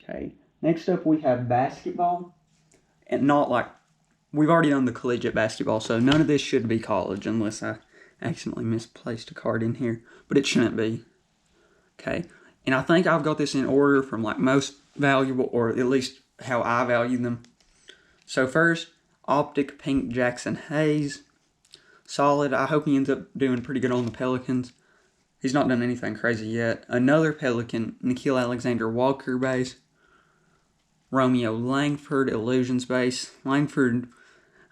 Okay, next up we have basketball. And not like, we've already done the collegiate basketball, so none of this should be college unless I accidentally misplaced a card in here. But it shouldn't be. Okay, and I think I've got this in order from like most valuable, or at least how I value them. So first, Optic Pink Jackson Hayes. Solid. I hope he ends up doing pretty good on the Pelicans. He's not done anything crazy yet. Another Pelican, Nickeil Alexander-Walker base. Romeo Langford, Illusions base. Langford,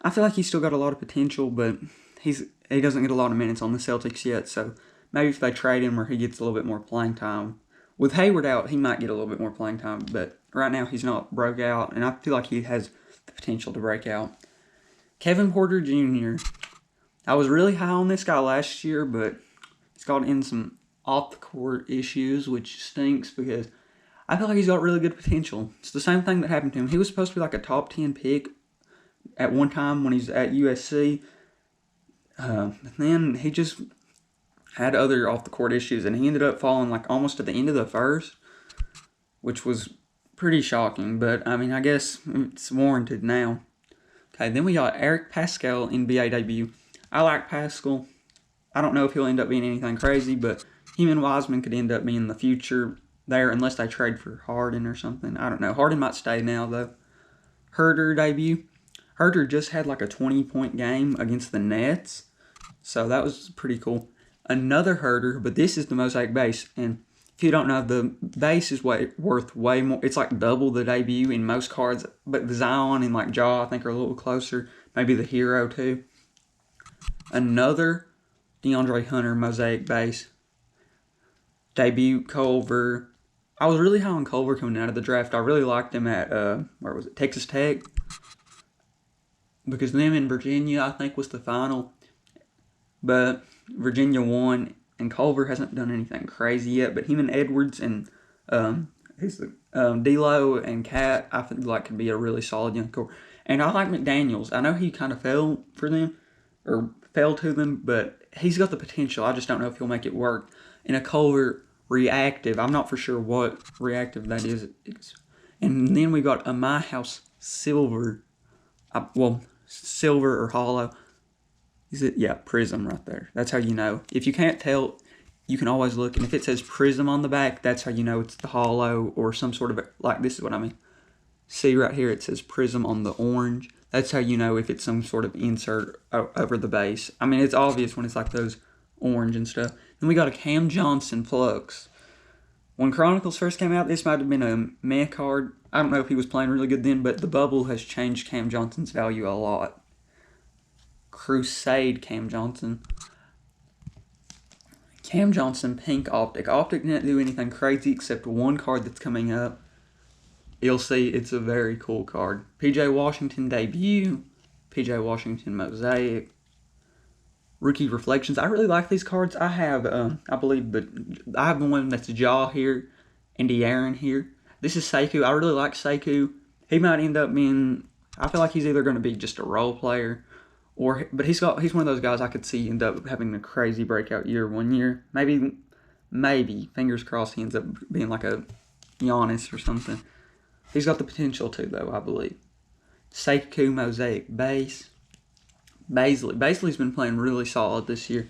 I feel like he's still got a lot of potential, but he doesn't get a lot of minutes on the Celtics yet, so maybe if they trade him or he gets a little bit more playing time. With Hayward out, he might get a little bit more playing time, but right now he's not broke out, and I feel like he has the potential to break out. Kevin Porter Jr. I was really high on this guy last year, but he's got in some off-the-court issues, which stinks because I feel like he's got really good potential. It's the same thing that happened to him. He was supposed to be like a top 10 pick at one time when he's at USC. But then he just had other off-the-court issues, and he ended up falling like almost at the end of the first, which was pretty shocking. But, I mean, I guess it's warranted now. Okay, then we got Eric Pascal NBA debut. I like Pascal. I don't know if he'll end up being anything crazy, but him and Wiseman could end up being the future there unless they trade for Harden or something. I don't know. Harden might stay now, though. Herro debut. Herro just had like a 20-point game against the Nets, so that was pretty cool. Another Herro, but this is the Mosaic base, and if you don't know, the base is worth way more. It's like double the debut in most cards, but the Zion and like Ja, I think, are a little closer. Maybe the Herro, too. Another DeAndre Hunter Mosaic base. Debut Culver. I was really high on Culver coming out of the draft. I really liked him at, where was it, Texas Tech. Because them in Virginia, I think, was the final. But Virginia won, and Culver hasn't done anything crazy yet. But him and Edwards and D'Lo and Cat, I feel like could be a really solid young core. And I like McDaniels. I know he kind of fell for them, or fell to them, but he's got the potential. I just don't know if he'll make it work. And a Culver reactive, I'm not for sure what reactive that is. And then we got a My House Silver. Silver or hollow. Is it? Yeah, Prism right there. That's how you know. If you can't tell, you can always look. And if it says Prism on the back, that's how you know it's the hollow or some sort of, like, this is what I mean. See right here, it says Prism on the orange. That's how you know if it's some sort of insert over the base. I mean, it's obvious when it's like those orange and stuff. Then we got a Cam Johnson Flux. When Chronicles first came out, this might have been a meh card. I don't know if he was playing really good then, but the bubble has changed Cam Johnson's value a lot. Crusade Cam Johnson. Cam Johnson Pink Optic. Optic didn't do anything crazy except one card that's coming up. You'll see it's a very cool card. PJ Washington debut. PJ Washington Mosaic. Rookie Reflections. I really like these cards. I have, I believe, I have the one that's Jaw here and De'Aaron here. This is Sekou. I really like Sekou. He might end up being, I feel like he's either going to be just a role player, but he's one of those guys I could see end up having a crazy breakout year one year. Maybe, fingers crossed, he ends up being like a Giannis or something. He's got the potential to, though, I believe. Sekou Mosaic base. Baisley's been playing really solid this year.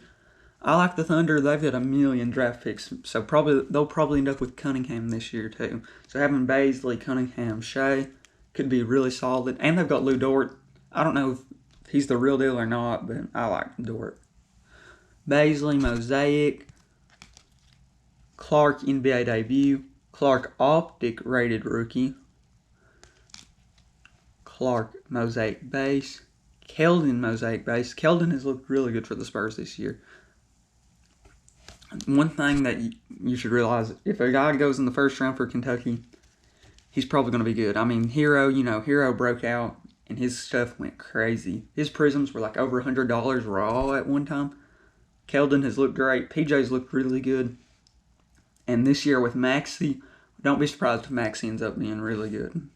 I like the Thunder. They've got a million draft picks, so they'll probably end up with Cunningham this year too. So having Baisley, Cunningham, Shea could be really solid. And they've got Lou Dort. I don't know if he's the real deal or not, but I like Dort. Baisley, Mosaic. Clark NBA debut. Clark Optic rated rookie. Clark Mosaic base. Keldon Mosaic base. Keldon has looked really good for the Spurs this year. One thing that you should realize, if a guy goes in the first round for Kentucky, he's probably going to be good. I mean, Herro broke out, and his stuff went crazy. His prisms were like over $100 raw at one time. Keldon has looked great. PJ's looked really good. And this year with Maxey, don't be surprised if Maxey ends up being really good.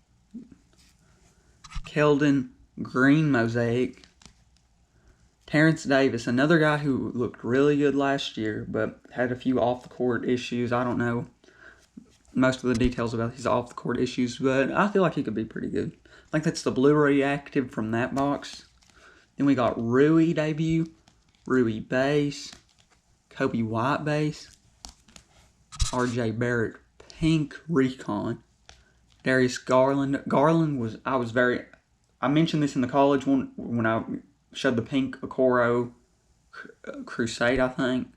Keldon Green Mosaic. Terrence Davis, another guy who looked really good last year, but had a few off-the-court issues. I don't know. most of the details about his off-the-court issues, but I feel like he could be pretty good. I think that's the blue reactive from that box. Then we got Rui debut, Rui base, Kobe White base, RJ Barrett pink recon, Darius Garland. I mentioned this in the college one when I showed the pink Okoro Crusade, I think.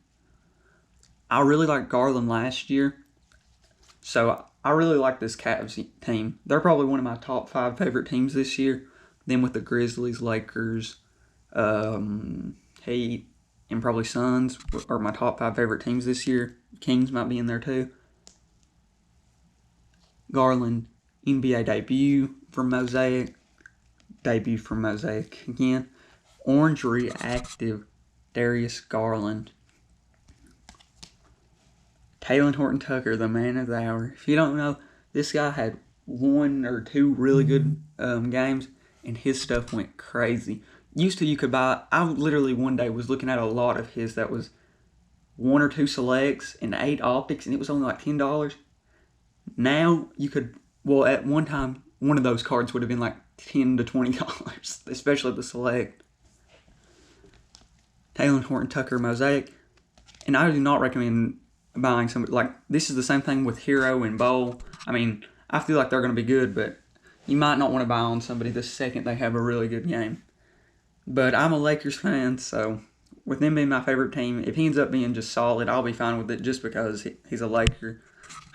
I really liked Garland last year, so I really like this Cavs team. They're probably one of my top 5 favorite teams this year. Then with the Grizzlies, Lakers, Heat, and probably Suns are my top 5 favorite teams this year. Kings might be in there too. Garland, NBA debut from Mosaic. Debut from Mosaic again. Orange reactive, Darius Garland. Talen Horton-Tucker, the man of the hour. If you don't know, this guy had 1 or 2 really good games, and his stuff went crazy. Used to, you could buy, I literally one day was looking at a lot of his that was 1 or 2 selects and 8 optics, and it was only like $10. Now, you could, well, at one time, one of those cards would have been like $10 to $20, especially the select. Talen Horton-Tucker Mosaic. And I do not recommend buying somebody, like, this is the same thing with Herro and Bowl. I mean, I feel like they're going to be good, but you might not want to buy on somebody the second they have a really good game. But I'm a Lakers fan, so with them being my favorite team, if he ends up being just solid, I'll be fine with it just because he's a Laker.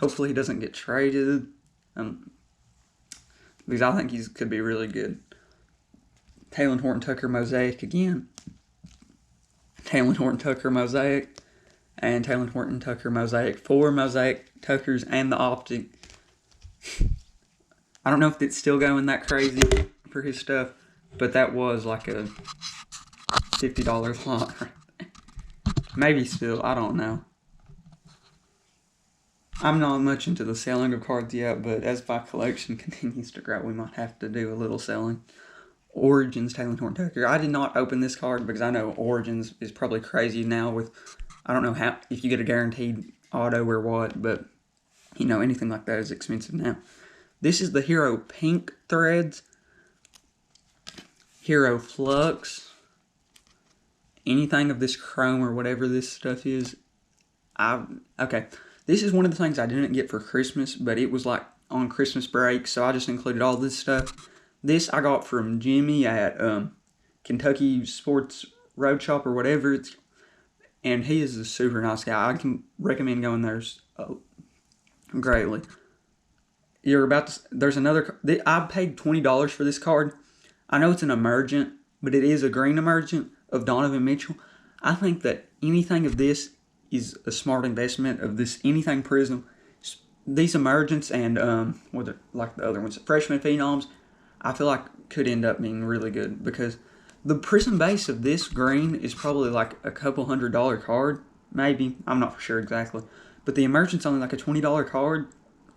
Hopefully he doesn't get traded, because I think he could be really good. Talen Horton-Tucker Mosaic again. Talen Horton-Tucker Mosaic. And Talen Horton-Tucker Mosaic. 4 Mosaic Tuckers and the Optic. I don't know if it's still going that crazy for his stuff, but that was like a $50 lot. Maybe still, I don't know. I'm not much into the selling of cards yet, but as my collection continues to grow, we might have to do a little selling. Origins, Talen Horton-Tucker. I did not open this card because I know Origins is probably crazy now with, I don't know how if you get a guaranteed auto or what, but you know, anything like that is expensive now. This is the Herro pink threads. Herro Flux. Anything of this chrome or whatever this stuff is. Okay. This is one of the things I didn't get for Christmas, but it was like on Christmas break, so I just included all this stuff. This I got from Jimmy at Kentucky Sports Roadshop or whatever. And he is a super nice guy. I can recommend going there greatly. There's another, I paid $20 for this card. I know it's an emergent, but it is a green emergent of Donovan Mitchell. I think that anything of this is a smart investment of this, anything Prism. These emergents and, like the other ones, freshman phenoms, I feel like could end up being really good because the Prism base of this green is probably like a couple $100 card, maybe. I'm not for sure exactly. But the emergent's only like a $20 card.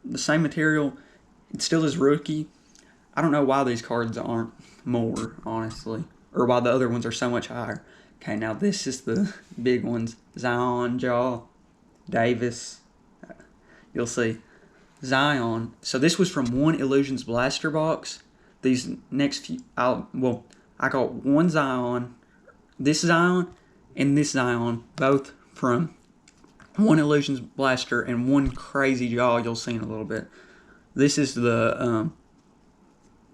The same material. It still is rookie. I don't know why these cards aren't more, honestly. Or why the other ones are so much higher. Okay, now this is the big ones. Zion, Jaw, Davis. You'll see. Zion. So this was from one Illusions Blaster box. These next few, I got one Zion, this Zion, and this Zion, both from one Illusions Blaster and one crazy Jaw you'll see in a little bit. This is the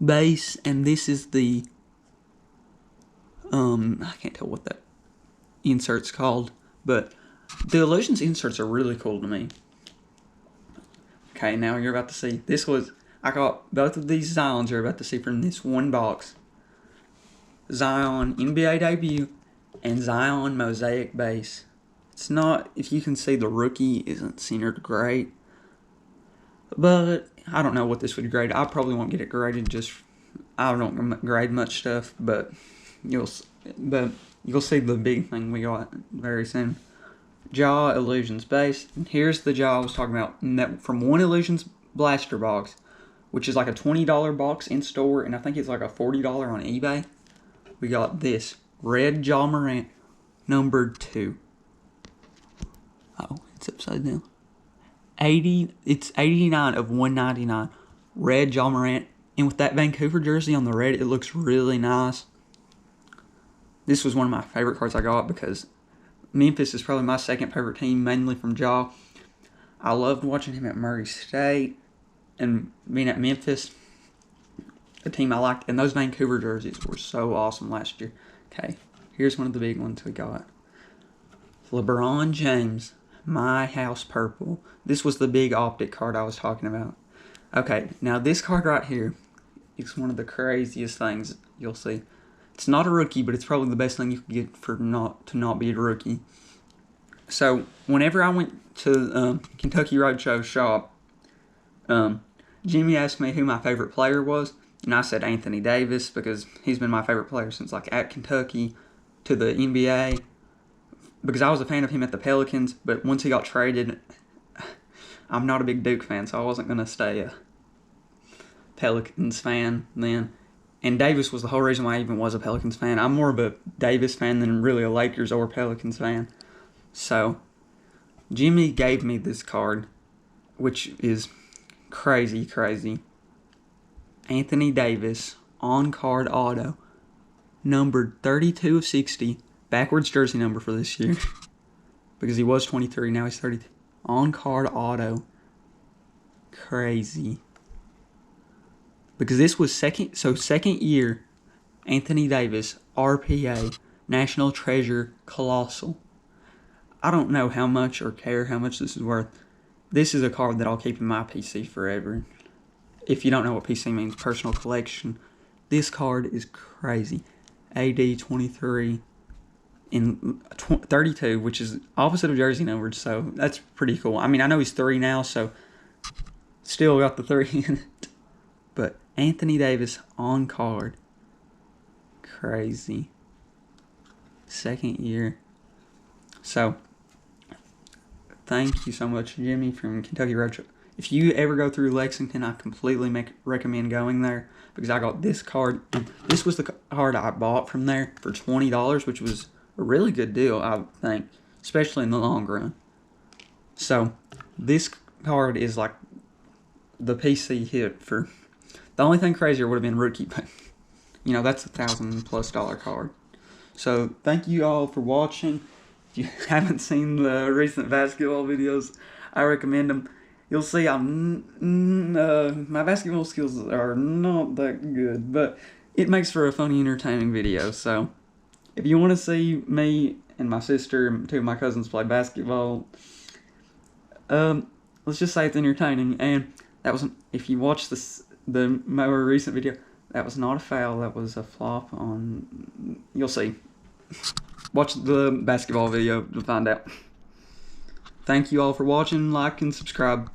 base, and this is the, I can't tell what that insert's called, but the Illusions inserts are really cool to me. Okay, now you're about to see, I got both of these Zions you're about to see from this one box. Zion NBA debut and Zion Mosaic base. It's not, if you can see the rookie isn't centered great, but I don't know what this would grade. I probably won't get it graded, I don't grade much stuff, but you'll see the big thing we got very soon. Jaw Illusions base, and here's the Jaw I was talking about, and that from one Illusions Blaster box, which is like a $20 box in store, and I think it's like a $40 on eBay. We got this red Ja Morant, number 2. Oh, it's upside down. It's 89 of 199. Red Ja Morant. And with that Vancouver jersey on the red, it looks really nice. This was one of my favorite cards I got because Memphis is probably my second favorite team, mainly from Ja. I loved watching him at Murray State and being at Memphis, a team I liked. And those Vancouver jerseys were so awesome last year. Okay, here's one of the big ones we got. LeBron James, My House Purple. This was the big Optic card I was talking about. Okay, now this card right here is one of the craziest things you'll see. It's not a rookie, but it's probably the best thing you can get for not be a rookie. So whenever I went to Kentucky Roadshow shop, Jimmy asked me who my favorite player was, and I said Anthony Davis because he's been my favorite player since like at Kentucky to the NBA. Because I was a fan of him at the Pelicans, but once he got traded, I'm not a big Duke fan, so I wasn't going to stay a Pelicans fan then. And Davis was the whole reason why I even was a Pelicans fan. I'm more of a Davis fan than really a Lakers or Pelicans fan. So, Jimmy gave me this card, which is crazy. Anthony Davis, on-card auto, numbered 32 of 60. Backwards jersey number for this year. Because he was 23, now he's 32. On-card auto. Crazy. Because this was second year, Anthony Davis, RPA, National Treasure, Colossal. I don't know how much or care how much this is worth. This is a card that I'll keep in my PC forever. If you don't know what PC means, personal collection. This card is crazy. AD 23. In 32, which is opposite of jersey numbers, so that's pretty cool. I mean, I know he's 3 now, so still got the 3 in it. But Anthony Davis on card. Crazy. Second year. So, thank you so much, Jimmy from Kentucky Roadshow. If you ever go through Lexington, I completely recommend going there because I got this card. This was the card I bought from there for $20, which was a really good deal, I think, especially in the long run. So, this card is like the PC hit for... The only thing crazier would have been rookie, but, you know, that's $1,000+ card. So, thank you all for watching. If you haven't seen the recent basketball videos, I recommend them. You'll see my basketball skills are not that good, but it makes for a funny, entertaining video, so... If you want to see me and my sister and 2 of my cousins play basketball, let's just say it's entertaining. And that was, if you watch the more recent video, that was not a foul. That was a flop on. You'll see. Watch the basketball video to find out. Thank you all for watching. Like and subscribe.